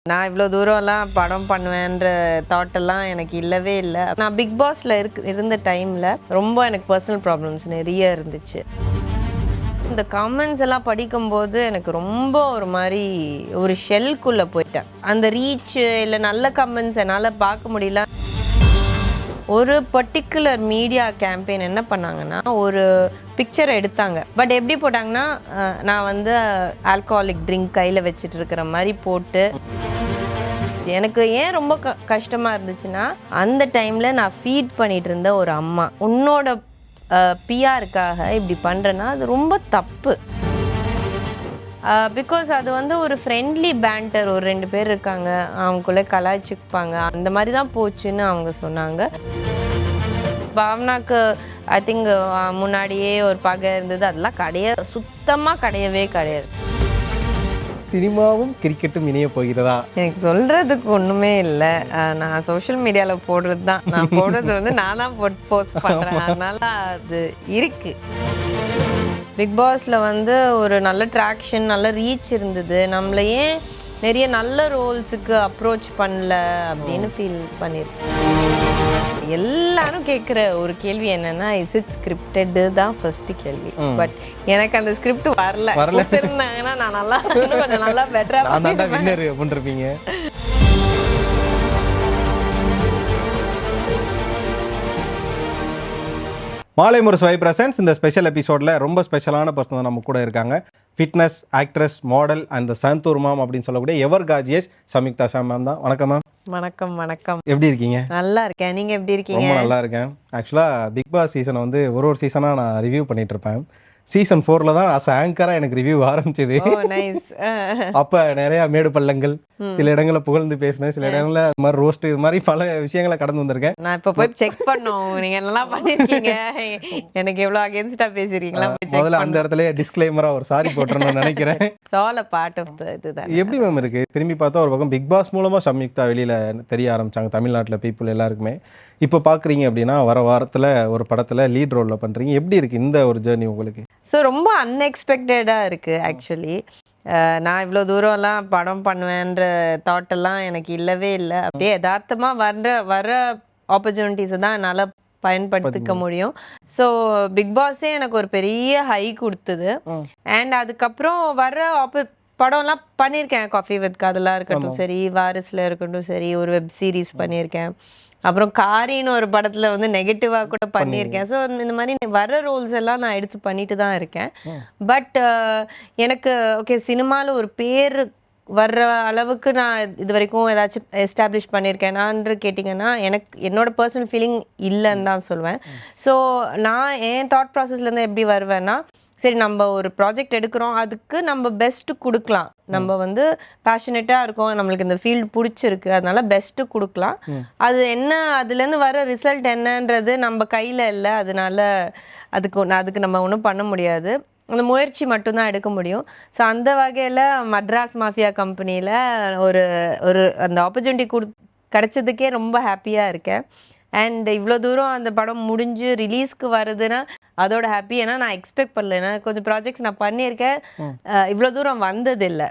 நான் இவ்வளோ தூரம்லாம் படம் பண்ணுவேன்ற தாட்டெல்லாம் எனக்கு இல்லவே இல்லை. நான் பிக் பாஸில் இருந்த டைமில் ரொம்ப எனக்கு பர்சனல் ப்ராப்ளம்ஸ் நிறைய இருந்துச்சு. இந்த கமெண்ட்ஸ் எல்லாம் படிக்கும்போது எனக்கு ரொம்ப ஒரு மாதிரி ஒரு ஷெல்குள்ளே போயிட்டேன். அந்த ரீச் இல்லை நல்ல கமெண்ட்ஸ் என்னால் பார்க்க முடியல. ஒரு பர்டிகுலர் மீடியா கேம்பெயின் என்ன பண்ணாங்கன்னா, ஒரு பிக்சரை எடுத்தாங்க. பட் எப்படி போட்டாங்கன்னா, நான் வந்து ஆல்கஹாலிக் ட்ரிங்க் கையில் வச்சுட்டு இருக்கிற மாதிரி போட்டு, எனக்கு ஏன் ரொம்ப கஷ்டமாக இருந்துச்சுன்னா, அந்த டைமில் நான் ஃபீட் பண்ணிகிட்டு இருந்த ஒரு அம்மா, உன்னோட பிஆருக்காக இப்படி பண்ணுறேன்னா அது ரொம்ப தப்பு. பிகாஸ் அது வந்து ஒரு ஃப்ரெண்ட்லி பேண்டர், ஒரு 2 பேர் இருக்காங்க, அவங்களுக்குள்ளே கலாய்ச்சிப்பாங்க, அந்த மாதிரி தான் போச்சுன்னு அவங்க சொன்னாங்க. பாவனாக்கு ஐ திங்க் முன்னாடியே ஒரு பகை இருந்தது, அதெல்லாம் சுத்தமாக கிடையவே கிடையாது. சினிமாவும் கிரிக்கெட்டும் இணைய போகிறதா? எனக்கு சொல்கிறதுக்கு ஒன்றுமே இல்லை. நான் சோஷியல் மீடியாவில் போடுறது தான், நான் போடுறது வந்து நான் தான் போஸ்ட் பண்ணுறேன், அதனால அது இருக்குது. பிக் பாஸில் வந்து ஒரு நல்ல ட்ராக்ஷன், நல்ல ரீச் இருந்தது. நம்மள ஏன் நிறைய நல்ல ரோல்ஸுக்கு அப்ரோச் பண்ணல அப்படின்னு ஃபீல் பண்ணியிருக்கேன். எல்லாரும் கேட்குற ஒரு கேள்வி என்னன்னா, இஸ் இட் ஸ்கிரிப்டட் தான் ஃபர்ஸ்ட் கேள்வி. பட் எனக்கு அந்த ஸ்கிரிப்ட் வரல. இருந்தாங்கன்னா நான் நல்லா கொஞ்சம் நல்லா பெட்டராக பண்ணிருப்பீங்க. மாலை முரசு வை பிரசன்ஸ் இந்த ஸ்பெஷல் எபிசோடில் ரொம்ப ஸ்பெஷலான பர்சன் தான் நம்ம கூட இருக்காங்க. Fitness actress, model and Santoor mom அப்படின்னு சொல்லக்கூடிய ever gorgeous Samyuktha Shah ma'am தான். வணக்கம் மேம். வணக்கம். வணக்கம். எப்படி இருக்கீங்க? நல்லா இருக்கேன். நீங்கள் எப்படி இருக்கீங்க? ரொம்ப நல்லா இருக்கேன். ஆக்சுவலாக பிக் பாஸ் சீசனை வந்து ஒரு சீசனாக நான் ரிவ்யூ பண்ணிட்டு இருப்பேன். சீசன் 4ல தான் அஸ் ஆங்கராக எனக்கு ரிவ்யூ ஆரம்பிச்சது. அப்போ நிறையா மேடு பள்ளங்கள், சில இடங்களில் புகழ்ந்து பேசினேன், சில இடங்களில் அது மாதிரி ரோஸ்ட், இது மாதிரி பல விஷயங்களை கடந்து வந்திருக்கேன். நான் இப்போ போய் செக் பண்ணோம், நீங்கள் நல்லா பண்ணியிருக்கீங்க, எனக்கு எவ்வளோ அகேன்ஸ்டாக பேசியிருக்கீங்களா. முதல்ல அந்த இடத்துல டிஸ்க்ளைமராக ஒரு சாரி போட்டுறேன்னு நினைக்கிறேன். ஆல் பார்ட் ஆஃப் இதுதான். எப்படி மேம் இருக்கு? திரும்பி பார்த்தா ஒரு பக்கம் பிக் பாஸ் மூலமாக சம்யுக்தா வெளியில் தெரிய ஆரம்பிச்சாங்க தமிழ்நாட்டில் பீப்புள் எல்லாருக்குமே. இப்போ பார்க்குறீங்க அப்படின்னா வர வாரத்தில் ஒரு படத்தில் லீட் ரோலில் பண்ணுறீங்க. எப்படி இருக்குது இந்த ஒரு ஜேர்னி உங்களுக்கு? ஸோ ரொம்ப அன்எக்ஸ்பெக்டடாக இருக்குது ஆக்சுவலி. நான் இவ்வளோ தூரம்லாம் படம் பண்ணுவேன்ற தாட்டெல்லாம் எனக்கு இல்லவே இல்லை. அப்படியே யதார்த்தமாக வர ஆப்பர்ச்சுனிட்டிஸை தான் என்னால் பயன்படுத்திக்க முடியும். ஸோ பிக் பாஸே எனக்கு ஒரு பெரிய ஹை கொடுத்தது. அண்ட் அதுக்கப்புறம் வர படம்லாம் பண்ணியிருக்கேன். காஃபி வித் காதலா இருக்கட்டும் சரி, வாரிசில் இருக்கட்டும் சரி, ஒரு வெப் சீரிஸ் பண்ணியிருக்கேன். அப்புறம் காரின்னு ஒரு படத்தில் வந்து நெகட்டிவாக கூட பண்ணியிருக்கேன். ஸோ இந்த மாதிரி வர ரோல்ஸ் எல்லாம் நான் எடுத்து பண்ணிட்டு தான் இருக்கேன். பட் எனக்கு ஓகே, சினிமாவில் ஒரு பேர் வர்ற அளவுக்கு நான் இது வரைக்கும் ஏதாச்சும் எஸ்டாப்ளிஷ் பண்ணியிருக்கேனான்னு கேட்டிங்கன்னா, என்னோட பர்சனல் ஃபீலிங் இல்லைன்னு தான் சொல்லுவேன். ஸோ நான் என் தாட் ப்ராசஸ்லேருந்து எப்படி வருவேன்னா, சரி நம்ம ஒரு ப்ராஜெக்ட் எடுக்கிறோம், அதுக்கு நம்ம பெஸ்ட்டு கொடுக்கலாம், நம்ம வந்து பேஷனேட்டாக இருக்கோம், நம்மளுக்கு இந்த ஃபீல்டு பிடிச்சிருக்கு, அதனால பெஸ்ட்டு கொடுக்கலாம். அது என்ன, அதுலேருந்து வர ரிசல்ட் என்னன்றது நம்ம கையில் இல்லை. அதனால அதுக்கு நம்ம ஒன்றும் பண்ண முடியாது, அந்த முயற்சி மட்டும்தான் எடுக்க முடியும். ஸோ அந்த வகையில் மட்ராஸ் மாஃபியா கம்பெனியில் ஒரு அந்த ஆப்பர்ச்சுனிட்டி கிடைச்சதுக்கே ரொம்ப ஹாப்பியாக இருக்கேன். அண்ட் இவ்வளோ தூரம் அந்த படம் முடிஞ்சு ரிலீஸ்க்கு வருதுன்னா அதோட ஹாப்பி. ஏன்னா நான் எக்ஸ்பெக்ட் பண்ணல, ஏன்னா கொஞ்சம் ப்ராஜெக்ட்ஸ் நான் பண்ணியிருக்கேன், இவ்வளோ தூரம் வந்ததில்லை.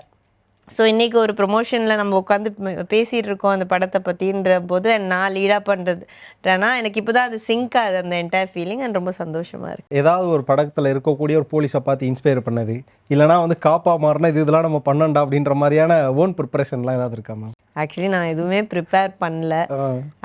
ஸோ இன்றைக்கி ஒரு ப்ரொமோஷனில் நம்ம உட்காந்து பேசிகிட்டு இருக்கோம் அந்த படத்தை பற்றின்ற போது நான் லீடாக பண்ணுறதுனா எனக்கு இப்போ தான் அது சிங்க் ஆகுது, அந்த என்டையர் ஃபீலிங். அண்ட் ரொம்ப சந்தோஷமாக இருக்குது. ஏதாவது ஒரு படத்தில் இருக்கக்கூடிய ஒரு போலீஸை பார்த்து இன்ஸ்பயர் பண்ணது, இல்லைனா வந்து காப்பா மாறினா இதெல்லாம் நம்ம பண்ணண்டா அப்படின்ற மாதிரியான ஓன் ப்ரிப்பரேஷன்லாம் ஏதாவது இருக்கா மேம்? ஆக்சுவலி நான் எதுவுமே ப்ரிப்பேர் பண்ணல.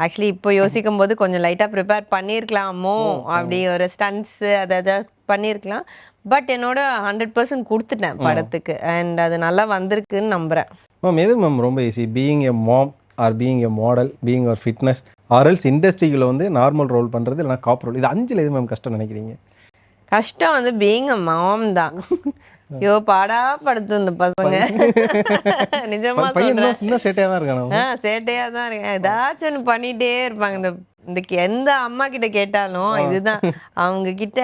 ஆக்சுவலி இப்போ யோசிக்கும் போது கொஞ்சம் லைட்டாக ப்ரிப்பேர் பண்ணியிருக்கலாமோ, அப்படி ஒரு ஸ்டன்ட்ஸு அதை பண்ணியிருக்கலாம். பட் என்னோட 100% கொடுத்துட்டேன் படத்துக்கு. அண்ட் அது நல்லா வந்திருக்குன்னு நம்புகிறேன். மேம் எது மேம் ரொம்ப easy, being a mom or being a model, being ஒரு ஃபிட்னஸ் ஆர்எல்ஸ் இண்டஸ்ட்ரியில் வந்து நார்மல் ரோல் பண்ணுறது, இல்லைனா காப் ரோல், இது 5ல் எது மேம் கஷ்டம் நினைக்கிறீங்க? கஷ்டம் வந்து பீயிங் எ மாம் தான். ஐயோ பாடா படுத்து இந்த பசங்க, நிஜமா சொல்றேன். சேட்டையா தான் இருக்கேன், ஏதாச்சும் ஒன்று பண்ணிட்டே இருப்பாங்க. இந்த எந்த அம்மா கிட்ட கேட்டாலும் இதுதான் அவங்க கிட்ட.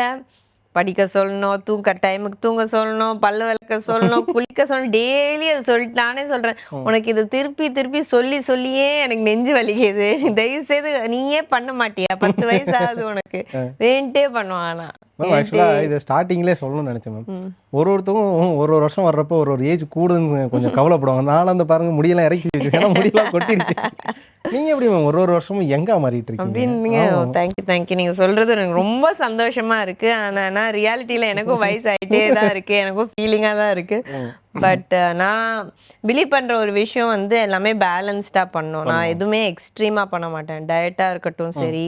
படிக்க சொல்லணும், டைமுக்கு தூங்க சொல்லணும், பல்லு விளக்க சொல்லணும், குளிக்க சொல்லணும், டெய்லி அது சொல்லிட்டு நானே சொல்றேன், உனக்கு இது திருப்பி திருப்பி சொல்லி சொல்லியே எனக்கு நெஞ்சு வலிக்குது, தயவு செய்து நீயே பண்ண மாட்டியா, 10 வயசு ஆகுது உனக்கு, வேண்டே பண்ணுவான். மேம் ஆக்சுவலாக இதை ஸ்டார்டிங்லேயே சொல்லணும்னு நினச்சேன் மேம். ஒருத்தவங்க ஒரு வருஷம் வர்றப்போ ஒரு ஏஜ் கூடுதுன்னு கொஞ்சம் கவலைப்படுவாங்க. நானும் அந்த பாருங்க முடியெல்லாம் இறக்கி வச்சு, ஏன்னா முடியெல்லாம் கொட்டிடுச்சு. நீங்கள் எப்படி மேம் ஒரு வருஷமும் எங்கே மாறிட்டு இருக்கீங்க அப்படின்னீங்க? தேங்க்யூ. நீங்கள் சொல்கிறது எனக்கு ரொம்ப சந்தோஷமாக இருக்குது. ஆனால் ரியாலிட்டியில் எனக்கும் வயசு ஆகிட்டே தான் இருக்குது, எனக்கும் ஃபீலிங்காக தான் இருக்குது. பட் நான் பிலீவ் பண்ணுற ஒரு விஷயம் வந்து எல்லாமே பேலன்ஸ்டாக பண்ணணும். நான் எதுவுமே எக்ஸ்ட்ரீமாக பண்ண மாட்டேன். டயட்டாக இருக்கட்டும் சரி,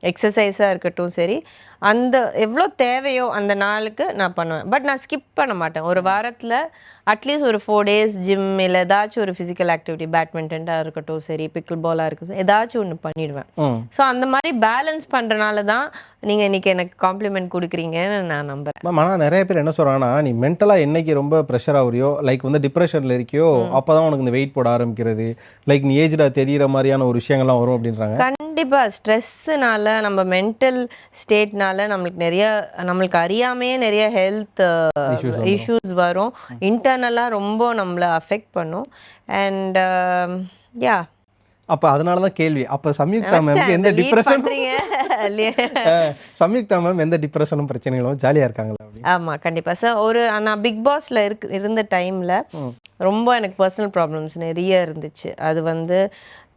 எக்ஸசைஸாக இருக்கட்டும் சரி, அந்த எவ்வளோ தேவையோ அந்த நாளுக்கு நான் பண்ணுவேன். பட் நான் ஸ்கிப் பண்ண மாட்டேன். ஒரு வாரத்தில் அட்லீஸ்ட் ஒரு 4 days ஜிம் இல்லை ஏதாச்சும் ஒரு ஃபிசிக்கல் ஆக்டிவிட்டி, பேட்மிண்டனாக இருக்கட்டும் சரி, பிக்கிள் பாலாக இருக்கட்டும், ஏதாச்சும் ஒன்று பண்ணிடுவேன். ஸோ அந்த மாதிரி பேலன்ஸ் பண்ணுறனால தான் நீங்கள் இன்றைக்கி எனக்கு காம்ப்ளிமெண்ட் கொடுக்குறீங்கன்னு நான் நம்புகிறேன். மேம் ஆனால் நிறைய பேர் என்ன சொல்கிறாங்கன்னா, நீ மென்டலாக என்னைக்கு ரொம்ப ப்ரெஷர் ஆகுறியோ, லைக் வந்து டிப்ரெஷனில் இருக்கியோ, அப்போ தான் உனக்கு இந்த வெயிட் போட ஆரம்பிக்கிறது, லைக் நீ ஏஜ்டாக தெரிகிற மாதிரியான ஒரு விஷயங்கள்லாம் வரும் அப்படின்றாங்க. கண்டிப்பாக ஸ்ட்ரெஸ்ஸுனால, நம்ம மென்டல் ஸ்டேட்னால நம்மளுக்கு அறியாமையே நிறைய ஹெல்த் இஷ்யூஸ் வரும். இன்டர்னலாக ரொம்ப நம்மளை அஃபெக்ட் பண்ணும். அண்ட் யா, அப்போ அதனால தான் கேள்வி, அப்போ சம்யுக்தா மேம் எந்த டிப்ரெஷன், சம்யுக்தா மேம் எந்த டிப்ரெஷனும் பிரச்சனைகளும் ஜாலியாக இருக்காங்களா? ஆமாம், கண்டிப்பாக சார். நான் பிக் பாஸில் இருந்த டைமில் ரொம்ப எனக்கு பர்சனல் ப்ராப்ளம்ஸ் நிறைய இருந்துச்சு. அது வந்து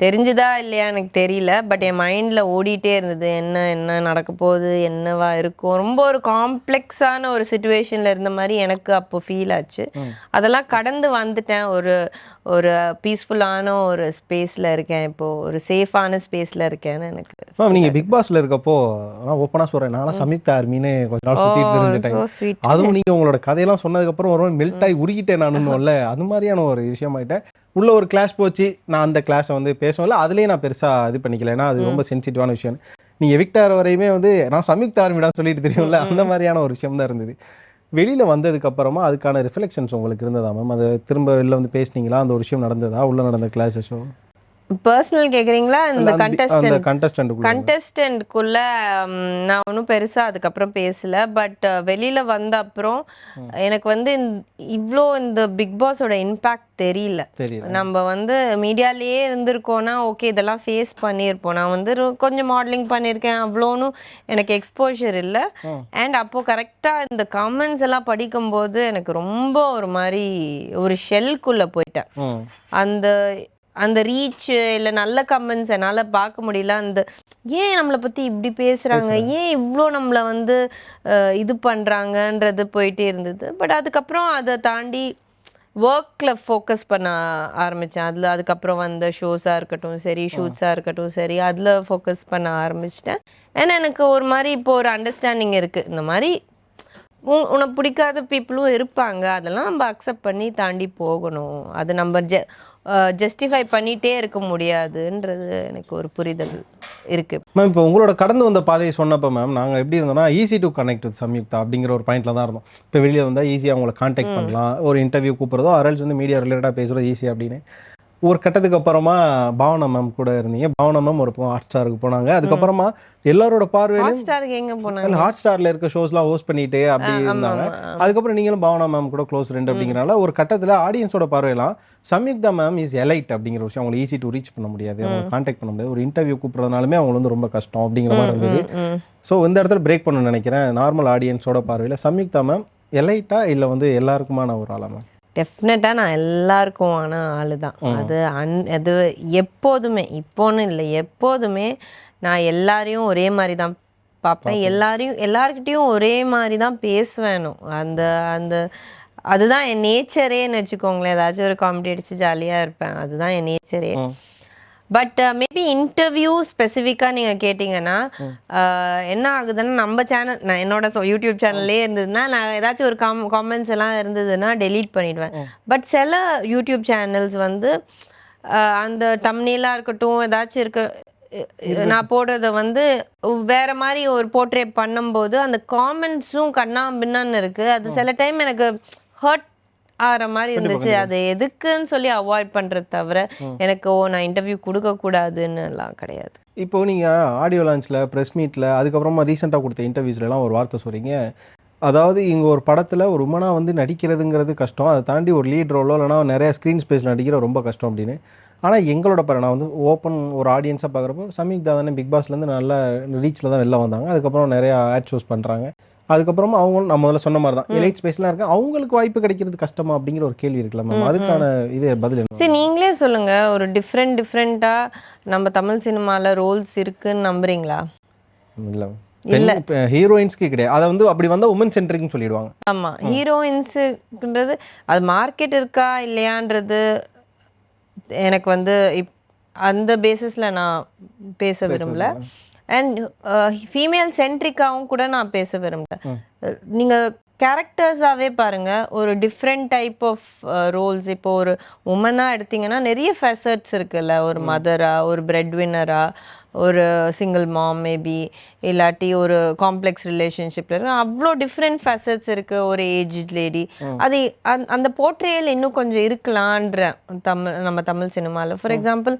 தெரிஞ்சுதா இல்லையா எனக்கு தெரியல, பட் என் மைண்டில் ஓடிட்டே இருந்தது, என்ன நடக்க போகுது, என்னவா இருக்கும். ரொம்ப ஒரு காம்ப்ளெக்ஸான ஒரு சுச்சுவேஷனில் இருந்த மாதிரி எனக்கு அப்போ ஃபீல் ஆச்சு. அதெல்லாம் கடந்து வந்துட்டேன். ஒரு பீஸ்ஃபுல்லான ஒரு ஸ்பேஸில் இருக்கேன் இப்போது, ஒரு சேஃபான ஸ்பேஸில் இருக்கேன்னு எனக்கு. மேம் நீங்கள் பிக் பாஸில் இருக்கப்போ நான் ஓப்பனாக சொல்கிறேன், நானும் சம்யுக்தா ஆர்மின்னு கொஞ்ச நாள் சுற்றிட்டு இருந்துட்டேன். அதுவும் நீங்கள் உங்களோட கதையெல்லாம் சொன்னதுக்கப்புறம் ஒரு மெல்ட் ஆகி உருகிட்டேன் நானும்ல, அது மாதிரியான ஒரு விஷயமாயிட்டேன். உள்ள ஒரு கிளாஸ் போச்சு, நான் அந்த கிளாஸை வந்து பேசுவோம்ல, அதுலேயே நான் பெருசாக இது பண்ணிக்கல, ஏன்னா அது ரொம்ப சென்சிட்டிவான விஷயம். நீங்கள் எவிக்டார் வரையுமே வந்து நான் சம்யுக்தா ஆர்மிடான்னு சொல்லிட்டு தெரியும்ல, அந்த மாதிரியான ஒரு விஷயம் தான் இருந்தது. வெளியில் வந்ததுக்கப்புறமா அதுக்கான ரிஃப்ளெக்ஷன்ஸ் உங்களுக்கு இருந்ததா மேம்? அதை திரும்ப வெளில வந்து பேசுனீங்களா? அந்த ஒரு விஷயம் நடந்ததா உள்ளே நடந்த கிளாஸஸும்? பர்சனல் கேட்குறீங்களா? இந்த கண்டஸ்டன்ட்குள்ள நான் ஒன்றும் பெருசாக அதுக்கப்புறம் பேசலை. பட் வெளியில் வந்த அப்புறம் எனக்கு வந்து இவ்வளோ இந்த பிக் பாஸோட இம்பேக்ட் தெரியல. நம்ம வந்து மீடியாலேயே இருந்திருக்கோன்னா ஓகே, இதெல்லாம் ஃபேஸ் பண்ணியிருப்போம். நான் வந்து கொஞ்சம் மாடலிங் பண்ணியிருக்கேன், அவ்வளோன்னு எனக்கு எக்ஸ்போஷர் இல்லை. அண்ட் அப்போது கரெக்டாக இந்த கமெண்ட்ஸ் எல்லாம் படிக்கும்போது எனக்கு ரொம்ப ஒரு மாதிரி ஒரு ஷெல்குள்ளே போயிட்டேன். அந்த ரீச் இல்லை நல்ல கமெண்ட்ஸ் என்னால் பார்க்க முடியல. ஏன் நம்மளை பற்றி இப்படி பேசுகிறாங்க, ஏன் இவ்வளோ நம்மளை வந்து இது பண்ணுறாங்கன்றது போயிட்டே இருந்தது. பட் அதுக்கப்புறம் அதை தாண்டி ஒர்க்கில் ஃபோக்கஸ் பண்ண ஆரம்பித்தேன். அதுக்கப்புறம் வந்த ஷோஸாக இருக்கட்டும் சரி, ஷூட்ஸாக இருக்கட்டும் சரி, அதில் ஃபோக்கஸ் பண்ண ஆரம்பிச்சிட்டேன். ஏன்னா எனக்கு ஒரு மாதிரி இப்போ ஒரு அண்டர்ஸ்டாண்டிங் இருக்குது, இந்த மாதிரி உனக்கு பிடிக்காத பீப்புளும் இருப்பாங்க, அதெல்லாம் நம்ம அக்செப்ட் பண்ணி தாண்டி போகணும். அது நம்ம ஜஸ்டிஃபை பண்ணிகிட்டே இருக்க முடியாதுன்றது எனக்கு ஒரு புரிதல் இருக்குது. மேம் இப்போ உங்களோட கடந்து வந்த பாதையை சொன்னப்போ மேம் நாங்கள் எப்படி இருந்தோம்னா, easy to connect with Samyuktha அப்படிங்கிற ஒரு பாயிண்டில் தான் இருந்தோம். இப்போ வெளியே வந்தால் ஈஸியாக அவங்களை கான்டாக்ட் பண்ணலாம், ஒரு இன்டர்வியூ கூப்பிட்றதோ அரல்ஸ் வந்து மீடியா ரிலேட்டடாக பேசுகிறதோ ஈஸி அப்படின்னு. ஒரு கட்டத்துக்கு அப்புறமா பாவனா மேம் கூட இருந்தீங்க. பாவனா மேம் ஒரு ஹாட் ஸ்டாருக்கு போனாங்க. அதுக்கப்புறமா எல்லாரோட பார்வையிலும் ஹாட் ஸ்டார்ல இருக்க ஷோஸ்லாம் ஹோஸ்ட் பண்ணிட்டு அப்படி இருந்தாங்க. அதுக்கப்புறம் நீங்களும் பாவனா மேம் கூட க்ளோஸ் ஃப்ரெண்ட் அப்படிங்கிறனால ஒரு கட்டத்தில் ஆடியன்ஸோட பார்வையெல்லாம் சம்யுக்தா மேம் இஸ் எலைட் அப்படிங்கிற விஷயம், அவங்களை ஈஸி டு ரீச் பண்ண முடியாது, அவங்க கான்டாக்ட் பண்ண முடியாது, ஒரு இன்டர்வியூ கூப்பிட்றதுனாலுமே அவங்க வந்து ரொம்ப கஷ்டம் அப்படிங்கிற மாதிரி இருந்தது. ஸோ இந்த இடத்துல பிரேக் பண்ண நினைக்கிறேன். நார்மல் ஆடியன்ஸோட பார்வையில் சம்யுக்தா மேம் எலைட்டா இல்லை வந்து எல்லாருக்குமான ஒரு ஆளா மேம்? டெஃபினட்டாக நான் எல்லாருக்கும் ஆள் தான். அது எப்போதுமே, இப்போன்னு இல்லை, எப்போதுமே நான் எல்லாரையும் ஒரே மாதிரி தான் பார்ப்பேன். எல்லார்கிட்டையும் ஒரே மாதிரி தான் பேசுவேணும். அதுதான் என் நேச்சரேன்னு வச்சுக்கோங்களேன். ஏதாச்சும் ஒரு காமெடி அடித்து ஜாலியாக இருப்பேன், அதுதான் என் நேச்சரே. பட் மேபி இன்டர்வியூ ஸ்பெசிஃபிக்காக நீங்கள் கேட்டிங்கன்னா என்ன ஆகுதுன்னா, நம்ம சேனல், நான் என்னோட யூடியூப் சேனல்லே இருந்ததுன்னா நான் ஏதாச்சும் ஒரு காமெண்ட்ஸ் எல்லாம் இருந்ததுன்னா டெலீட் பண்ணிவிடுவேன். பட் சில யூடியூப் சேனல்ஸ் வந்து அந்த தம்ப்நெயிலாக இருக்கட்டும் ஏதாச்சும் நான் போடுறத வந்து வேறு மாதிரி ஒரு போர்ட்ரேட் பண்ணும்போது அந்த காமெண்ட்ஸும் கண்ணா பின்னான்னு இருக்குது. அது சில டைம் எனக்கு ஹர்ட் ஆகிற மாதிரி இருந்துச்சு. அது எதுக்குன்னு சொல்லி அவாய்ட் பண்ணுறது தவிர எனக்கு நான் இன்டர்வியூ கொடுக்கக்கூடாதுன்னு எல்லாம் கிடையாது. இப்போ நீங்கள் ஆடியோ லான்ச்சில், ப்ரெஸ் மீட்டில், அதுக்கப்புறமா ரீசெண்டாக கொடுத்த இன்டர்வியூஸ்லாம் ஒரு வார்த்தை சொல்கிறீங்க, அதாவது இங்கே ஒரு படத்தில் ஒரு உமனா வந்து நடிக்கிறதுங்கிறது கஷ்டம், அதை தாண்டி ஒரு லீட் ரோலோ இல்லைனா நிறைய ஸ்க்ரீன் ஸ்பேஸில் நடிக்கிற ரொம்ப கஷ்டம் அப்படின்னு. ஆனால் எங்களோட நான் வந்து ஓப்பன் ஒரு ஆடியன்ஸாக பார்க்குறப்போ சமீக்தா தானே பிக் பாஸ்லேருந்து நல்ல ரீச்சில் தான் வெளில வந்தாங்க. அதுக்கப்புறம் நிறையா ஆட் ஷோஸ் பண்ணுறாங்க. அதுக்கப்புறமா அவங்களும் நம்ம முதல்ல சொன்ன மாதிரி தான் எலைட் ஸ்பேஸ்லாம் இருக்கு, அவங்களுக்கு வாய்ப்பு கிடைக்கிறது கஷ்டமா அப்படிங்கிற ஒரு கேள்வி இருக்குல்ல மேம், அதுக்கான இது பதில் என்ன? சரி, நீங்களே சொல்லுங்க, ஒரு டிஃப்ரெண்ட்டாக நம்ம தமிழ் சினிமாவில் ரோல்ஸ் இருக்குன்னு நம்புறீங்களா? இல்லை இல்லை, ஹீரோயின்ஸ்க்கு கிடையாது. அதை வந்து அப்படி வந்தால் உமன் சென்ட்ரிக்னு சொல்லிடுவாங்க. ஆமாம், ஹீரோயின்ஸுன்றது அது மார்க்கெட் இருக்கா இல்லையான்றது எனக்கு வந்து அந்த பேசிஸில் நான் பேச விரும்பல. அண்ட் ஃபீமேல் சென்ட்ரிக்காகவும் கூட நான் பேச விரும்பல. நீங்கள் கேரக்டர்ஸாகவே பாருங்கள், ஒரு டிஃப்ரெண்ட் டைப் ஆஃப் ரோல்ஸ். இப்போது ஒரு உமனாக எடுத்திங்கன்னா நிறைய ஃபெசட்ஸ் இருக்குல்ல, ஒரு மதராக, ஒரு பிரெட் வின்னராக, ஒரு சிங்கிள் மாம் மேபி, இல்லாட்டி ஒரு காம்ப்ளெக்ஸ் ரிலேஷன்ஷிப்பில் இருக்கு, அவ்வளோ டிஃப்ரெண்ட் ஃபெசட்ஸ் இருக்குது. ஒரு ஏஜ்ட் லேடி, அது அந்த போர்ட்ரேயல் இன்னும் கொஞ்சம் இருக்கலான்ற நம்ம தமிழ் சினிமாவில். ஃபார் எக்ஸாம்பிள்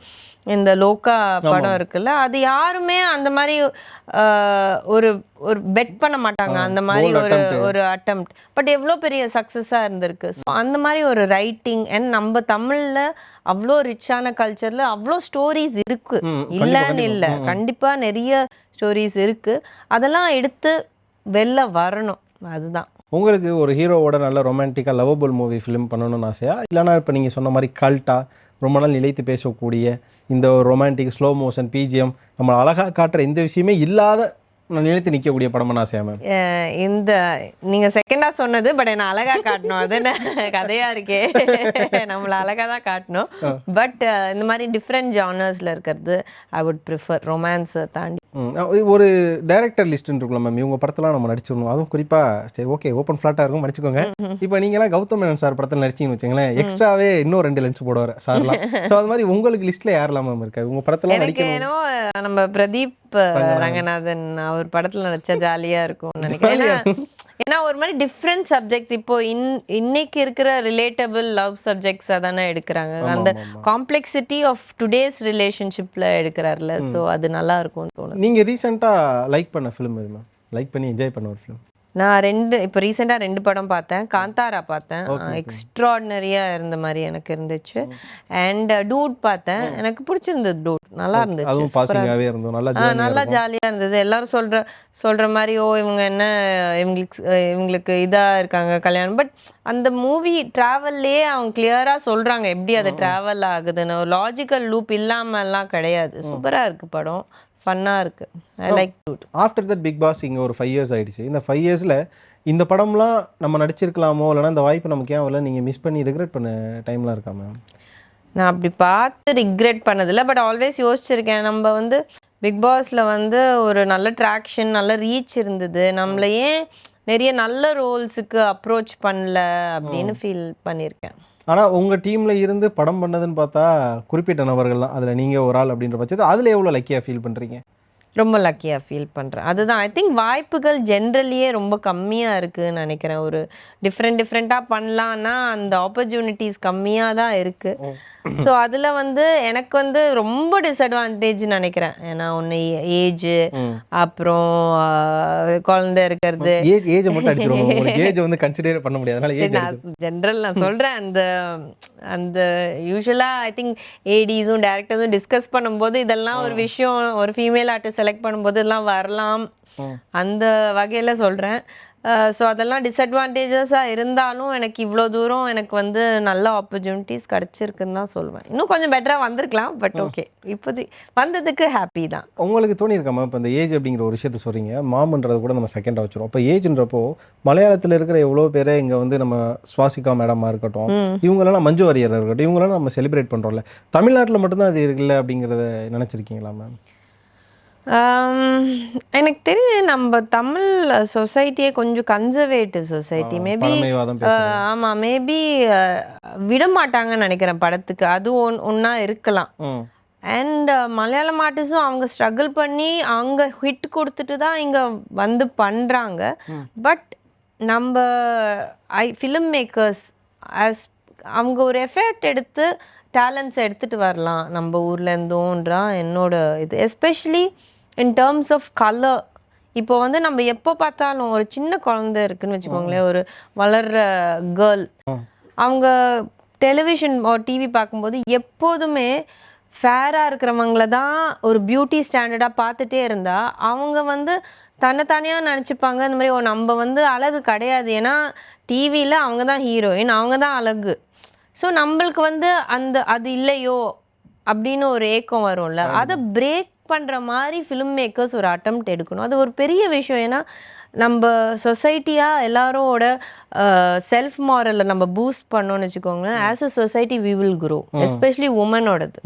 இந்த லோக்கா படம் இருக்குல்ல, அது யாருமே அந்த மாதிரி ஒரு ஒரு பெட் பண்ண மாட்டாங்க, அந்த மாதிரி ஒரு அட்டெம்ப்ட். பட் எவ்வளோ பெரிய சக்ஸஸாக இருந்திருக்கு. ஸோ அந்த மாதிரி ஒரு ரைட்டிங் அண்ட் நம்ம தமிழில் அவ்வளோ ரிச்சான கல்ச்சரில் அவ்வளோ ஸ்டோரிஸ் இருக்கு, இல்லைன்னு இல்லை, கண்டிப்பாக நிறைய ஸ்டோரிஸ் இருக்கு. அதெல்லாம் எடுத்து வெளில வரணும். அதுதான். உங்களுக்கு ஒரு ஹீரோவோட நல்ல ரொமான்டிக்காக லவபிள் மூவி ஃபிலிம் பண்ணணும்னு ஆசையா, இல்லைனா இப்போ நீங்கள் சொன்ன மாதிரி கல்ட்டாக ரொம்ப நாள் நிலைத்து பேசக்கூடிய இந்த ஒரு ரொமான்டிக் ஸ்லோ மோஷன் பிஜிஎம் நம்ம அழகாக காட்டுற இந்த விஷயமே இல்லாத நிலைத்து நிற்கக்கூடிய படமான ஆசையா மேம்? இந்த நீங்கள் செகண்டாக சொன்னது, பட் என்ன அழகாக காட்டணும், அது என்ன கதையாக இருக்கே, நம்மளை அழகாக தான் காட்டணும். பட் இந்த மாதிரி டிஃப்ரெண்ட் ஜானர்ஸில் இருக்கிறது ஐ வுட் ப்ரிஃபர், ரொமான்ஸை தாண்டி. ஒரு டைரக்டர் லிஸ்ட்னு இருக்கலாம் மேம், இவங்க படத்தெல்லாம் நம்ம நடிச்சிடணும், அதுவும் குறிப்பாக சரி ஓகே ஓப்பன் ஃப்ளாட்டாக இருக்கும் நடிச்சுக்கோங்க. இப்போ நீங்களாம் கௌதம் மேனன் சார் படத்தில் நடிச்சிங்கன்னு வச்சுங்களேன், எக்ஸ்ட்ராவே இன்னும் 2 லென்ஸ் போடுவார் சார்லாம். ஸோ அது மாதிரி உங்களுக்கு லிஸ்ட்டில் யாரெல்லாம் மேம் இருக்காது உங்கள் படத்தில்? எனக்கு ஏன்னோ நம்ம பிரதீப் ரங்கநாதன் அவர் படத்தில் நடிச்சா ஜாலியாக இருக்கும்னு நினைக்கிறேன். ஏன்னா ஒரு மாதிரி டிஃப்ரெண்ட் சப்ஜெக்ட்ஸ், இப்போ இன்னைக்கு இருக்கிற ரிலேட்டபிள் லவ் சப்ஜெக்ட்ஸாக தானே எடுக்கிறாங்க, அந்த காம்ப்ளெக்சிட்டி ஆஃப் டுடேஸ் ரிலேஷன்ஷிப்பில் எடுக்கிறாருல. ஸோ அது நல்லா இருக்கும்னு தோணுது. நீங்கள் ரீசெண்டாக லைக் பண்ண ஃபிலிம் எது மேம்? லைக் பண்ணி என்ஜாய் பண்ண ஒரு ஃபிலிம்? நான் இப்போ ரீசெண்டாக 2 படம் பார்த்தேன். காந்தாரா பார்த்தேன், எக்ஸ்ட்ராடினரியாக இருந்த மாதிரி எனக்கு இருந்துச்சு. அண்ட் டூட் பார்த்தேன், எனக்கு பிடிச்சிருந்தது. டூட் நல்லா இருந்துச்சு, நல்லா ஜாலியாக இருந்தது. எல்லாரும் சொல்கிற மாதிரி இவங்க என்ன இவங்களுக்கு இதாக இருக்காங்க கல்யாணம், பட் அந்த மூவி ட்ராவல்லையே அவங்க கிளியராக சொல்கிறாங்க எப்படி அது ட்ராவல் ஆகுதுன்னு. ஒரு லாஜிக்கல் லூப் இல்லாமல்லாம் கிடையாது. சூப்பராக இருக்குது படம், ஃபன்னாக இருக்குது. I like dude. After that Bigg Boss இங்கே ஒரு 5 இயர்ஸ் ஆகிடுச்சு. இந்த 5 இயர்ஸில் இந்த படம்லாம் நம்ம நடிச்சிருக்கலாமோ, இல்லைனா இந்த வாய்ப்பு நமக்கு ஏன் வரல, நீங்கள் மிஸ் பண்ணி ரிக்ரெட் பண்ண டைம்லாம் இருக்கா மேம்? நான் அப்படி பார்த்து ரிக்ரெட் பண்ணதில்லை, பட் ஆல்வேஸ் யோசிச்சிருக்கேன், நம்ம வந்து பிக் பாஸில் வந்து ஒரு நல்ல ட்ராக்ஷன், நல்ல ரீச் இருந்தது, நம்மளை ஏன் நிறைய நல்ல ரோல்ஸுக்கு அப்ரோச் பண்ணல அப்படின்னு ஃபீல் பண்ணியிருக்கேன். ஆனால் உங்கள் டீமில் இருந்து படம் பண்ணதுன்னு பார்த்தா குறிப்பிட்ட நபர்கள் தான், அதில் நீங்கள் ஒரு ஆள் அப்படின்ற பட்சத்தில் அதில் எவ்வளோ லக்கியாக ஃபீல் பண்ணுறீங்க? ரொம்ப லக்கியாக ஃபீல் பண்ணுறேன். அதுதான் ஐ திங்க் வாய்ப்புகள் ஜென்ரலியே ரொம்ப கம்மியாக இருக்குதுன்னு நினைக்கிறேன். ஒரு டிஃப்ரெண்ட்டாக பண்ணலான்னா அந்த ஆப்பர்ச்சுனிட்டிஸ் கம்மியாக தான் இருக்குது. ஸோ அதில் வந்து எனக்கு வந்து ரொம்ப டிஸ்அட்வான்டேஜ் நினைக்கிறேன். ஏன்னா ஒன்று ஏஜ், அப்புறம் குழந்தை இருக்கிறது. ஏஜ் வந்து கன்சிடர் பண்ண முடியாது. ஜென்ரல் நான் சொல்கிறேன், அந்த யூஸ்வலாக ஐ திங்க் ஏடிஸும் டேரக்டர்ஸும் டிஸ்கஸ் பண்ணும்போது இதெல்லாம் ஒரு விஷயம், ஒரு ஃபீமேல் ஆர்டிஸ்ட் செலக்ட் பண்ணும்போது இதெல்லாம் வரலாம், அந்த வகையில் சொல்கிறேன். ஸோ அதெல்லாம் டிஸ்அட்வான்டேஜஸாக இருந்தாலும் எனக்கு இவ்வளோ தூரம் எனக்கு வந்து நல்ல ஆப்பர்ச்சுனிட்டிஸ் கிடச்சிருக்குன்னு தான் சொல்லுவேன். இன்னும் கொஞ்சம் பெட்டராக வந்திருக்கலாம், பட் ஓகே, இப்போது வந்ததுக்கு ஹாப்பி தான். உங்களுக்கு தோணியிருக்காமா இப்போ இந்த ஏஜ் அப்படிங்கிற ஒரு விஷயத்த சொல்கிறீங்க, மாமன்றது கூட நம்ம செகண்டாக வச்சுருவோம். இப்போ ஏஜ்ன்றப்போ மலையாளத்தில் இருக்கிற எவ்வளோ பேரை இங்கே வந்து நம்ம சுவாசிகா மேடமாக இருக்கட்டும், இவங்களெல்லாம் மஞ்சு வாரியர் இருக்கட்டும், இவங்களெல்லாம் நம்ம செலிப்ரேட் பண்ணுறோம்ல, தமிழ்நாட்டில் மட்டும்தான் அது இருக்குல்ல அப்படிங்கிறத நினச்சிருக்கீங்களா மேம்? எனக்கு தெரிஞ்சு நம்ம தமிழ் சொசைட்டியே கொஞ்சம் கன்சர்வேட்டிவ் சொசைட்டி. மேபி ஆமாம், மேபி விட மாட்டாங்கன்னு நினைக்கிறேன் படத்துக்கு, அது ஒன்றா இருக்கலாம். அண்ட் மலையாளம் ஆர்டிஸ்டும் அவங்க ஸ்ட்ரகிள் பண்ணி அங்கே ஹிட் கொடுத்துட்டு தான் இங்கே வந்து பண்ணுறாங்க. பட் நம்ம ஃபிலிம் மேக்கர்ஸ் அவங்க ஒரு எஃபர்ட் எடுத்து டேலண்ட்ஸ் எடுத்துகிட்டு வரலாம் நம்ம ஊர்லேருந்தோன்றா என்னோட இது. Especially in terms of colour, இப்போ வந்து நம்ம எப்போ பார்த்தாலும் ஒரு சின்ன குழந்தை இருக்குன்னு வச்சுக்கோங்களேன், ஒரு வளர்ற கேர்ள், அவங்க டெலிவிஷன் டிவி பார்க்கும்போது எப்போதுமே ஃபேராக இருக்கிறவங்கள தான் ஒரு பியூட்டி ஸ்டாண்டர்டாக பார்த்துட்டே இருந்தா அவங்க வந்து தன்னைத்தானியாக நினச்சிப்பாங்க. இந்த மாதிரி நம்ம வந்து அழகு கிடையாது, ஏன்னா டிவியில் அவங்க தான் ஹீரோயின், அவங்க தான் அழகு. ஸோ நம்மளுக்கு வந்து அது இல்லையோ அப்படின்னு ஒரு ஏக்கம் வரும்ல, அதை பிரேக் பண்ணுற மாதிரி ஃபிலிம் மேக்கர்ஸ் ஒரு அட்டெம்ப்ட் எடுக்கணும். அது ஒரு பெரிய விஷயம். ஏன்னா நம்ம சொசைட்டியாக எல்லாரோட செல்ஃப் மாரலை நம்ம பூஸ்ட் பண்ணோம்னு வச்சுக்கோங்களேன். As a society we will grow, especially உமனோடது.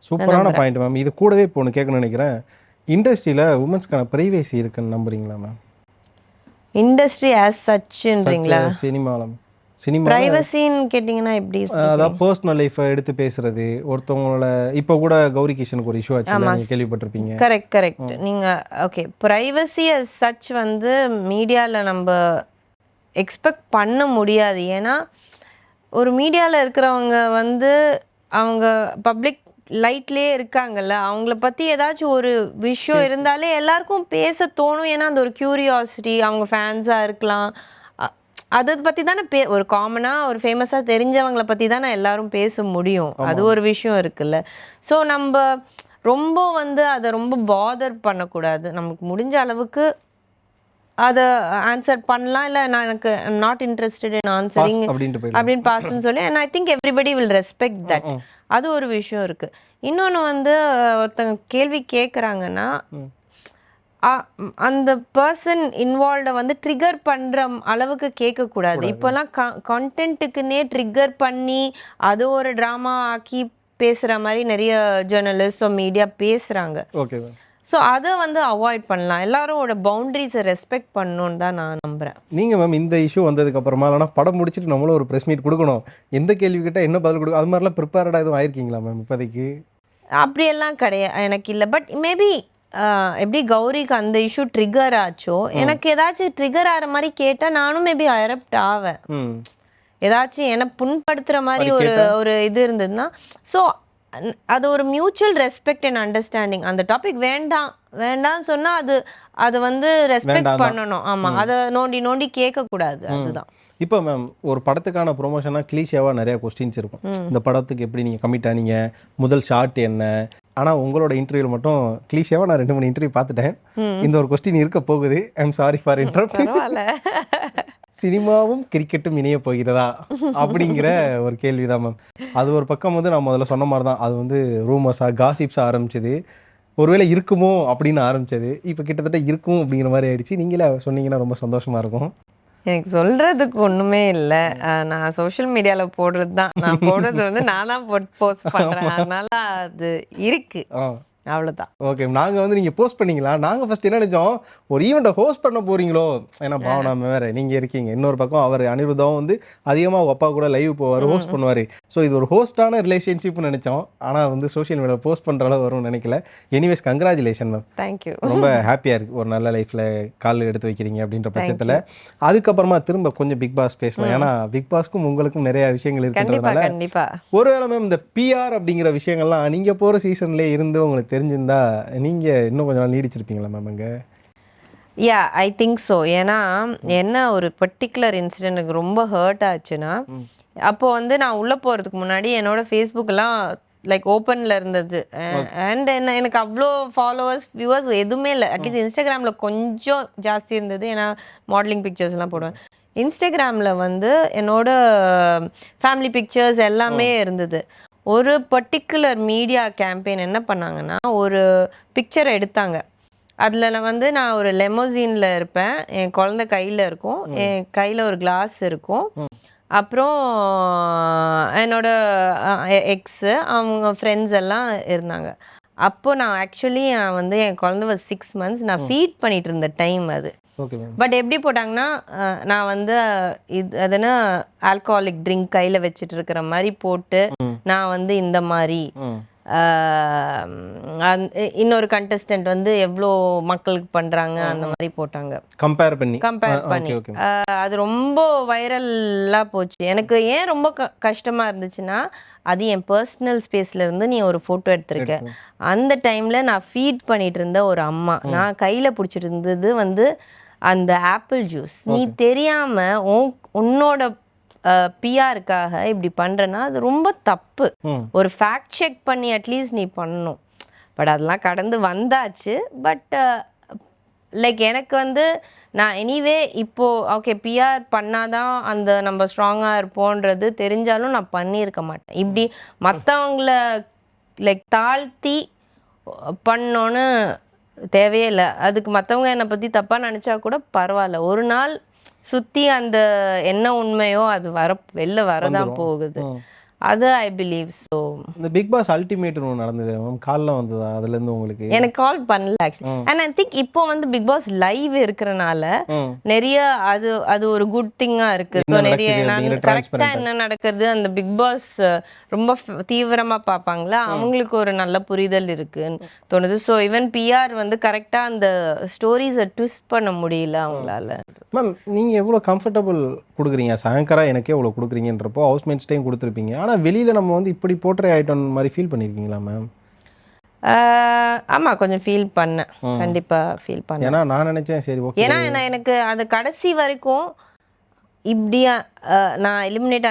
சூப்பரான பாயிண்ட் மேம். இது கூடவே இப்போ ஒன்று கேட்கணும்னு நினைக்கிறேன், இண்டஸ்ட்ரியில் உமன்ஸ்க்கான ப்ரைவேசி இருக்குன்னு நம்புறீங்களா மேம்? இண்டஸ்ட்ரி ஆஸ் சச்ன்றீங்களா? சினிமா பிரைவசின்னு கேட்டிங்கன்னா எப்படி? அதாவது பர்சனல் லைஃப்பை எடுத்து பேசுறது, ஒருத்தவங்களோட இப்போ கூட கௌரி கிஷனுக்கு ஒரு இஷ்யூ ஆச்சு, கேள்விப்பட்டிருப்பீங்க. கரெக்ட். நீங்கள் ஓகே, ப்ரைவசி அஸ் சச் வந்து மீடியாவில் நம்ம எக்ஸ்பெக்ட் பண்ண முடியாது. ஏன்னா ஒரு மீடியாவில் இருக்கிறவங்க வந்து அவங்க பப்ளிக் லைட்லேயே இருக்காங்கல்ல, அவங்கள பற்றி ஏதாச்சும் ஒரு விஷயம் இருந்தாலே எல்லாருக்கும் பேச தோணும். ஏன்னா அந்த ஒரு க்யூரியாசிட்டி, அவங்க ஃபேன்ஸாக இருக்கலாம், அதை பற்றி தானே ஒரு காமனாக ஒரு ஃபேமஸாக தெரிஞ்சவங்களை பற்றி தானே எல்லாரும் பேச முடியும். அது ஒரு விஷயம் இருக்குல்ல. ஸோ நம்ம ரொம்ப வந்து அதை ரொம்ப பாதர் பண்ணக்கூடாது. நமக்கு முடிஞ்ச அளவுக்கு அதை ஆன்சர் பண்ணலாம். இல்லை நான் எனக்கு நாட் இன்ட்ரெஸ்டட் இன் ஆன்சரிங் அப்படின்னு பாஸ்ன்னு சொல்லி, and I think everybody will respect that. அது ஒரு விஷயம் இருக்குது. இன்னொன்று வந்து ஒருத்தங்க கேள்வி கேட்குறாங்கன்னா அந்த பர்சன் இன்வால்வ்டை வந்து ட்ரிகர் பண்ணுற அளவுக்கு கேட்கக்கூடாது. இப்போல்லாம் கண்டென்ட்டுக்குன்னே ட்ரிகர் பண்ணி அது ஒரு ட்ராமா ஆக்கி பேசுகிற மாதிரி நிறைய ஜேர்னலிஸ்ட் மீடியா பேசுகிறாங்க. ஸோ அதை வந்து அவாய்ட் பண்ணலாம். எல்லாரோட பவுண்டரிஸை ரெஸ்பெக்ட் பண்ணணுன்னு தான் நான் நம்புகிறேன். நீங்கள் மேம் இந்த இஷ்யூ வந்ததுக்கப்புறமா இல்லைனா படம் முடிச்சுட்டு நம்மளும் ஒரு ப்ரெஸ் மீட் கொடுக்கணும், எந்த கேள்வி கிட்ட என்ன பதில் கொடுக்கும், அது மாதிரிலாம் ப்ரிப்பேர்டாக எதுவும் ஆயிருக்கீங்களா மேம் இப்போதைக்கு? அப்படியெல்லாம் கிடையாது, எனக்கு இல்லை. பட் மேபி எப்படி கௌரிக்கு அந்த இஷ்யூ ட்ரிகர் ஆச்சோ, எனக்கு ஏதாச்சும் ட்ரிகர் ஆகிற மாதிரி கேட்டால் நானும் மேபி எரப்ட் ஆவேன். ஏதாச்சும் என்னை புண்படுத்துகிற மாதிரி ஒரு இது இருந்ததுன்னா, ஸோ அது ஒரு மியூச்சுவல் ரெஸ்பெக்ட் அண்ட் அண்டர்ஸ்டாண்டிங். அந்த டாபிக் வேண்டாம்னு சொன்னால் அது வந்து ரெஸ்பெக்ட் பண்ணணும். ஆமாம், அதை நோண்டி கேட்கக்கூடாது. அதுதான். இப்போ மேம் ஒரு படத்துக்கான ப்ரொமோஷனாக கிளீஷியாவாக நிறையா கொஸ்டின்ஸ் இருக்கும். இந்த படத்துக்கு எப்படி நீங்கள் கமிட் ஆனீங்க, முதல் ஷார்ட் என்ன? ஆனால் உங்களோட இன்டர்வியூவில் மட்டும் கிளீஷியாவாக நான் 2-3 இன்டர்வியூ பார்த்துட்டேன். இந்த ஒரு கொஸ்டின் இருக்க போகுது. I am sorry for interrupt. சினிமாவும் கிரிக்கெட்டும் இணைய போகிறதா அப்படிங்கிற ஒரு கேள்வி தான் மேம். அது ஒரு பக்கம் வந்து நான் முதல்ல சொன்ன மாதிரி தான், அது வந்து ரூமர்ஸாக காசிப்ஸாக ஆரம்பிச்சது, ஒருவேளை இருக்குமோ அப்படின்னு ஆரம்பிச்சது, இப்போ கிட்டத்தட்ட இருக்கும் அப்படிங்கிற மாதிரி ஆயிடுச்சு. நீங்களே சொன்னீங்கன்னா ரொம்ப சந்தோஷமாக இருக்கும். எனக்கு சொல்கிறதுக்கு ஒன்றுமே இல்லை. நான் சோஷியல் மீடியாவில் போடுறது தான். நான் போடுறது வந்து நான் தான் போஸ்ட் பண்ணுறேன். அதனால அது இருக்குது, அவ்வளோதான். ஓகே, நாங்கள் வந்து நீங்கள் போஸ்ட் பண்ணீங்களா? நாங்கள் ஃபஸ்ட் என்ன நினச்சோம், ஒரு ஈவெண்ட்டை ஹோஸ்ட் பண்ண போகிறீங்களோ, ஏன்னா பாவனா வேறு நீங்கள் இருக்கீங்க, இன்னொரு பக்கம் அவர் அனிருத்தாவும் வந்து அதிகமாக அவங்க அப்பா கூட லைவ் போவார், ஹோஸ்ட் பண்ணுவார். ஸோ இது ஒரு ஹோஸ்டான ரிலேஷன்ஷிப்னு நினச்சோம். ஆனால் வந்து சோஷியல் மீடியாவில் போஸ்ட் பண்ணுற அளவு வரும்னு நினைக்கல. Anyways congratulation ma'am. தேங்க்யூ. ரொம்ப ஹாப்பியாக இருக்குது, ஒரு நல்ல லைஃப்பில் கால் எடுத்து வைக்கிறீங்க அப்படின்ற பட்சத்தில். அதுக்கப்புறமா திரும்ப கொஞ்சம் பிக் பாஸ் பேசலாம், ஏன்னா பிக் பாஸ்க்கும் உங்களுக்கும் நிறைய விஷயங்கள் இருக்கிறதுனால. கண்டிப்பாக. ஒருவேளை மேம் இந்த பிஆர் அப்படிங்கிற விஷயங்கள்லாம் நீங்கள் போகிற சீசன்லேயே இருந்து உங்களுக்கு தெரிஞ்சிருந்தா நீங்கள் இன்னும் கொஞ்சம் நாள் நீடிச்சிருப்பீங்களா மேம் அங்கே? யா, ஐ திங்க் ஸோ. ஏன்னா என்ன ஒரு பர்டிகுலர் இன்சிடென்ட் எனக்கு ரொம்ப ஹர்ட் ஆச்சுன்னா, அப்போது வந்து நான் உள்ளே போகிறதுக்கு முன்னாடி என்னோடய ஃபேஸ்புக்கெல்லாம் லைக் ஓப்பனில் இருந்தது. அண்ட் எனக்கு அவ்வளோ ஃபாலோவர்ஸ் வியூவர்ஸ் எதுவுமே இல்லை. அட்லீஸ்ட் இன்ஸ்டாகிராமில் கொஞ்சம் ஜாஸ்தி இருந்தது, ஏன்னா மாடலிங் பிக்சர்ஸ்லாம் போடுவேன். இன்ஸ்டாகிராமில் வந்து என்னோட ஃபேமிலி பிக்சர்ஸ் எல்லாமே இருந்தது. ஒரு பர்டிகுலர் மீடியா கேம்பெயின் என்ன பண்ணாங்கன்னா, ஒரு பிக்சர் எடுத்தாங்க. அதில் வந்து நான் ஒரு லெமோசினில் இருப்பேன், என் குழந்தை கையில் இருக்கும், என் கையில் ஒரு கிளாஸ் இருக்கும், அப்புறம் என்னோட எக்ஸு அவங்க ஃப்ரெண்ட்ஸ் எல்லாம் இருந்தாங்க. அப்போது நான் ஆக்சுவலி வந்து என் குழந்தை 6 months நான் ஃபீட் பண்ணிகிட்டு இருந்த டைம் அது. பட் எப்படி போட்டாங்கன்னா, நான் வந்து அதுனா ஆல்கஹாலிக் ட்ரிங்க் கையில் வச்சுட்டு இருக்கிற மாதிரி போட்டு, நான் வந்து இந்த மாதிரி இன்னொரு கண்டஸ்டன்ட் வந்து எவ்வளோ மக்களுக்கு பண்ணுறாங்க அந்த மாதிரி போட்டாங்க கம்பேர் பண்ணி அது ரொம்ப வைரலாக போச்சு. எனக்கு ஏன் ரொம்ப கஷ்டமாக இருந்துச்சுன்னா, அது என் பர்சனல் ஸ்பேஸ்ல இருந்து நீ ஒரு ஃபோட்டோ எடுத்திருக்க. அந்த டைமில் நான் ஃபீட் பண்ணிட்டு இருந்த ஒரு அம்மா, நான் கையில் பிடிச்சிட்டு இருந்தது வந்து அந்த ஆப்பிள் ஜூஸ். நீ தெரியாமல் உன்னோட பிஆருக்காக இப்படி பண்ணுறேன்னா அது ரொம்ப தப்பு. ஒரு ஃபேக்ட் செக் பண்ணி அட்லீஸ்ட் நீ பண்ணணும். பட் அதெல்லாம் கடந்து வந்தாச்சு. பட் லைக் எனக்கு வந்து நான் எனிவே இப்போது ஓகே பிஆர் பண்ணாதான் அந்த நம்ம ஸ்ட்ராங்காக இருப்போன்றது தெரிஞ்சாலும் நான் பண்ணியிருக்க மாட்டேன். இப்படி மற்றவங்கள லைக் தாழ்த்தி பண்ணோன்னு தேவையே இல்லை. அதுக்கு மற்றவங்க என்னை பற்றி தப்பாக நினச்சா கூட பரவாயில்ல. ஒரு நாள் சுற்றி அந்த என்ன உண்மையோ அது வெளில வரதான் போகுது. அது ஐ பிலீவ். ஸோ இந்த பிக் பாஸ் அல்டிமேட் ஒன்று நடந்தது மேம், காலில் வந்ததா அதுலேருந்து உங்களுக்கு? எனக்கு கால் பண்ணல ஆக்சுவலி. அண்ட் ஐ திங்க் இப்போ வந்து பிக் பாஸ் லைவ் இருக்கிறனால நிறைய அது ஒரு குட் திங்காக இருக்குது. ஸோ நிறைய கரெக்டாக என்ன நடக்குது அந்த பிக் பாஸ் ரொம்ப தீவிரமாக பார்ப்பாங்களா, அவங்களுக்கு ஒரு நல்ல புரிதல் இருக்குன்னு தோணுது. ஸோ ஈவன் பிஆர் வந்து கரெக்டாக அந்த ஸ்டோரிஸை ட்விஸ்ட் பண்ண முடியல அவங்களால. மேம் நீங்கள் எவ்வளோ கம்ஃபர்டபுள் கொடுக்குறீங்க ஆங்கராக, எனக்கே எவ்வளோ கொடுக்குறீங்கன்றப்போ ஹவுஸ்மேட்ஸ் டைம் கொடுத்துருப்பீங்க. ஆனால் வெளியில் நம்ம வந்து இப்படி போர்ட்ரே ஆகிட்டோம் மாதிரி ஃபீல் பண்ணியிருக்கீங்களா மேம்? ஆமாம், கொஞ்சம் ஃபீல் பண்ணேன். கண்டிப்பாக ஃபீல் பண்ணேன். ஏன்னா நான் நினச்சேன் சரி ஓகே, ஏன்னா எனக்கு அது கடைசி வரைக்கும் இப்படியா நான் எலிமினேட்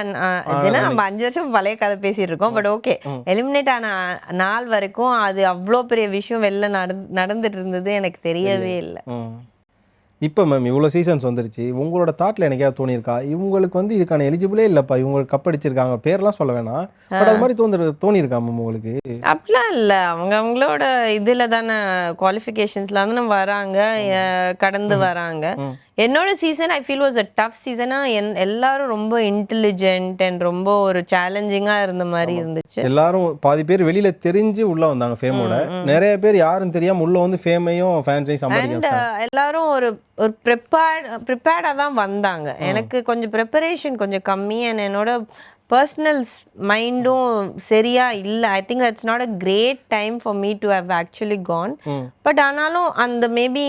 இதுனா நம்ம 5 வருஷம் பழைய கதை பேசிட்டு இருக்கோம். பட் ஓகே, எலிமினேட் ஆன நாள் வரைக்கும் அது அவ்வளோ பெரிய விஷயம் வெளில நடந்துட்டு இருந்தது எனக்கு தெரியவே இல்லை. இப்போ மேம் இவ்வளோ சீசன்ஸ் வந்துருச்சு, உங்களோட தாட்டில் எனக்கே தோணியிருக்கா இவங்களுக்கு வந்து இதுக்கான எலிஜிபிளே இல்லைப்பா, இவங்களுக்கு கப் அடிச்சிருக்காங்க, பேர்லாம் சொல்ல வேணாம், பட் அது மாதிரி தோணியிருக்கா மேம் உங்களுக்கு? அப்படிலாம் இல்லை, அவங்களோட இதில் தானே குவாலிஃபிகேஷன்ஸ்ல தானே வராங்க, கடந்து வராங்க. என்னோட season I feel was a tough சீசனாக எல்லாரும் ரொம்ப இன்டெலிஜென்ட் அண்ட் ரொம்ப ஒரு சேலஞ்சிங்காக இருந்த மாதிரி இருந்துச்சு. எல்லாரும் பாதி பேர் வெளியில தெரிஞ்சு உள்ள வந்தாங்க ஃபேமோட, நிறைய பேர் யாரும் தெரியாம உள்ள வந்து ஃபேமையும் ஃபேன்ஸையும் சம்பாதிச்சாங்க. அண்ட் எல்லாரும் ஒரு ப்ரிப்பேர்டாக தான் வந்தாங்க. எனக்கு கொஞ்சம் ப்ரிப்பரேஷன் கொஞ்சம் கம்மி அண்ட் என்னோட பர்சனல் மைண்டும் சரியா இல்லை. I think that's not a great time for me to have actually gone. But ஆனாலும் அந்த மேபி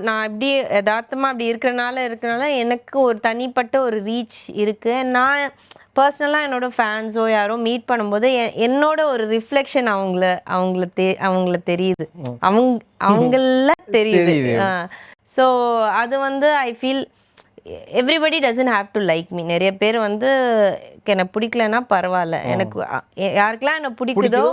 நான் இப்படி யதார்த்தமாக அப்படி இருக்கிறனால எனக்கு ஒரு தனிப்பட்ட ஒரு ரீச் இருக்குது. நான் பர்சனலாக என்னோட ஃபேன்ஸோ யாரோ மீட் பண்ணும்போது என்னோட ஒரு ரிஃப்ளெக்ஷன் அவங்கள தெரியுது, அவங்கள தெரியுது. ஸோ அது வந்து I feel everybody doesn't have to like me. நிறைய பேர் வந்து என்னை பிடிக்கலன்னா பரவாயில்ல, எனக்கு யாருக்கெல்லாம் என்னை பிடிக்குதோ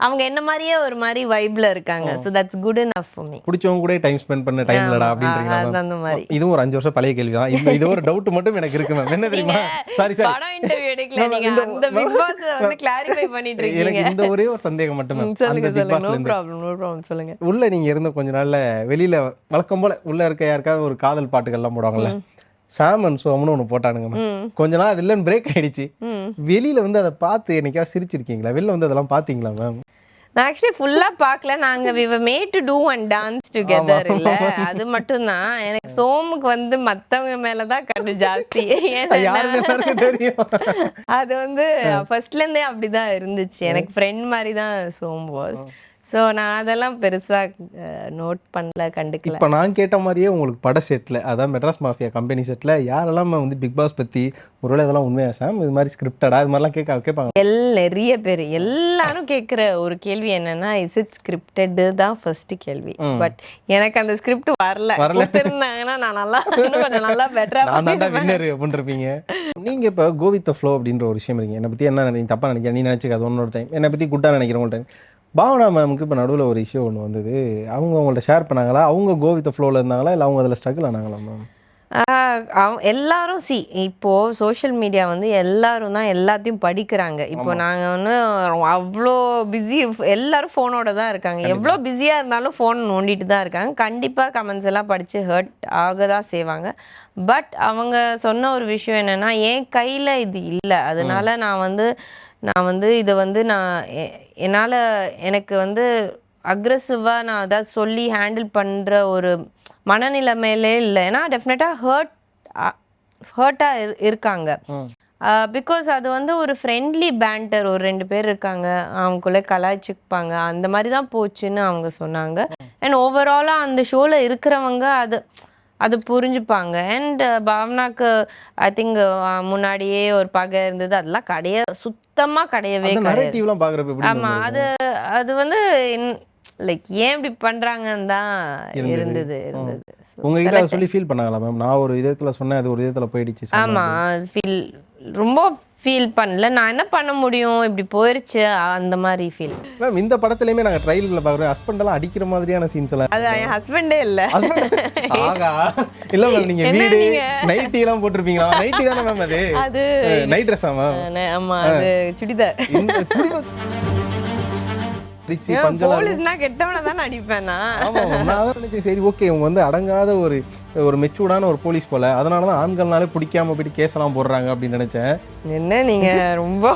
அவங்க என்ன மாதிரியே ஒரு மாதிரி வைப்ல இருக்காங்க. So that's good enough for me. பிடிச்சவங்க கூட டைம் ஸ்பெண்ட் பண்ண டைம் இல்லடா அப்படின்றீங்க அந்த மாதிரி. இதுவும் ஒரு 5 வருஷம் பழைய கேள்வி தான். இது ஒரு டவுட் மட்டும் எனக்கு இருக்கு மேம். என்ன தெரியுமா, சாரி படம் இன்டர்வியூ எடுக்கல, நீங்க அந்த பிக் பாஸ் வந்து கிளாரிஃபை பண்ணிட்டு இருக்கீங்க. எனக்கு இந்த ஒரே ஒரு சந்தேகம் மட்டும் மேம். சொல்லுங்க. நோ ப்ராப்ளம் சொல்லுங்க. உள்ள நீங்க இருந்த கொஞ்ச நாள்ல வெளியில வழக்கம் போல உள்ள இருக்க யாருக்காவது ஒரு காதல் பாட்டுகள்லாம் போடுவாங்கல்ல, சாம் அண்ட் சோம்னு ஒன்று போட்டானுங்க. கொஞ்ச நாள் அது இல்லைன்னு பிரேக் ஆயிடுச்சு. வெளியில வந்து அதை பார்த்து என்னைக்கா சிரிச்சிருக்கீங்களா? வெளில வந்து அதெல்லாம் பார்த்தீங்களா மேம்? நான் ஆக்சுவலி ஃபுல்லாக பார்க்கல. நாங்கள் we were made to do and dance together இல்லை, அது மட்டும்தான். எனக்கு சோமுக்கு வந்து மற்றவங்க மேலே தான் கண்டு ஜாஸ்தி. அது வந்து ஃபர்ஸ்ட்லேருந்தே அப்படி தான் இருந்துச்சு. எனக்கு ஃப்ரெண்ட் மாதிரி தான் சோம் வாஸ். ஸோ நான் அதெல்லாம் பெருசாக நோட் பண்ணல, கண்டுக்கல. இப்போ நான் கேட்ட மாதிரியே உங்களுக்கு பட செட்டில், அதான் மெட்ராஸ் மாஃபியா கம்பெனி செட்டில் யாரெல்லாம் வந்து பிக் பாஸ் பற்றி ஒருவேளை இதெல்லாம் உண்மையா சாம், இது மாதிரி ஸ்கிரிப்டடா, இது மாதிரிலாம் கேட்பாங்க நிறைய பேர். எல்லாரும் கேட்குற ஒரு கேள்வி என்னன்னா, இஸ் இட் ஸ்கிரிப்டட் தான் ஃபர்ஸ்ட் கேள்வி. பட் எனக்கு அந்த ஸ்கிரிப்ட் வரல. இருந்தாங்கன்னா நான் நல்லா கொஞ்சம் நல்லா பெட்டராக வின்னர் அப்படின்றப்பீங்க. நீங்கள் இப்போ கோ வித் த ஃப்ளோ அப்படின்ற ஒரு விஷயம் இருக்கீங்க. என்னை பற்றி என்ன நினைக்கிறீங்க, தப்பாக நினைக்கிறேன், நீ நினச்சிக்காது ஒன்னொரு டைம், என்னை பற்றி குட்டாக நினைக்கிறவங்க டைம். பாவனா மேமுக்கு இப்போ நடுவில் ஒரு இஷ்யூ ஒன்று வந்தது, அவங்க உங்கள்ட்ட ஷேர் பண்ணாங்களா, அவங்க கோ வித் ஃப்ளோவில் இருந்தாங்களா, இல்லை அவங்க அதில் ஸ்ட்ரகிள் ஆனாங்களா மேம்? எல்லாரும் இப்போது சோஷியல் மீடியா வந்து எல்லாரும் தான் எல்லாத்தையும் படிக்கிறாங்க. இப்போ நாங்கள் வந்து அவ்வளோ பிஸி, எல்லாரும் ஃபோனோட தான் இருக்காங்க. எவ்வளோ பிஸியாக இருந்தாலும் ஃபோன் நோண்டிட்டு தான் இருக்காங்க. கண்டிப்பாக கமெண்ட்ஸ் எல்லாம் படித்து ஹர்ட் ஆக தான் செய்வாங்க. பட் அவங்க சொன்ன ஒரு விஷயம் என்னென்னா, என் கையில் இது இல்லை, அதனால நான் வந்து இதை வந்து என்னால் எனக்கு வந்து அக்ரெசிவாக நான் அதாவது சொல்லி ஹேண்டில் பண்ணுற ஒரு மனநிலைமையிலே இல்லை. ஏன்னா டெஃபினட்டாக ஹர்ட்டாக இருக்காங்க. பிகாஸ் அது வந்து ஒரு ஃப்ரெண்ட்லி பேண்டர், ஒரு 2 பேர் இருக்காங்க, அவங்களுக்குள்ளே கலாய்ச்சிப்பாங்க, அந்த மாதிரி தான் போச்சுன்னு அவங்க சொன்னாங்க. அண்ட் ஓவராலாக அந்த ஷோவில் இருக்கிறவங்க அது புரிஞ்சுப்பாங்க. அண்ட் பாவனாக்கு ஐ திங்க் முன்னாடியே ஒரு பகை இருந்தது, அதெல்லாம் சுத்தமாக கிடையவே கிடையாது. நரேட்டிவ்லாம் பார்க்குறப்ப எப்படி ஆமாம், அது வந்து லைக் ஏன் இப்படி பண்ணுறாங்கன்னு தான் இருந்தது. உங்ககிட்ட அதை சொல்லி ஃபீல் பண்ணாங்களா மேம்? நான் ஒரு விதத்தில் சொன்னேன், அது ஒரு விதத்தில் போயிடுச்சு. ஆமாம், ரொம்ப ஃபீல் பண்ணல. நான் என்ன பண்ண முடியும், இப்படி போயிருச்சு, அந்த மாதிரி ஃபீல். மேம் இந்த படத்துலையுமே நாங்கள் ட்ரைலரில் பார்க்குறோம், ஹஸ்பண்டெல்லாம் அடிக்கிற மாதிரியான சீன்ஸ் எல்லாம். அது என் ஹஸ்பண்டே இல்லை. ஆகா, இல்லை மேம், நீங்கள் வீடு நைட்டி எல்லாம் போட்டிருப்பீங்களா? நைட்டி தானே மேம் அது நைட் ட்ரெஸ்ஸா மேம்? ஆமாம், அது சுடிதார். போலீஸ்னா கெட்டவனை தான் அடிப்பேன் நான். நான் தான் நினைச்சேன், சரி ஓகே இவங்க வந்து அடங்காத ஒரு மெச்சூர்டான ஒரு போலீஸ் போல, அதனால தான் ஆண்கள்னாலே பிடிக்காம போயிட்டு கேஸ் எல்லாம் போடுறாங்க அப்படின்னு நினைச்சேன். என்ன நீங்க ரொம்ப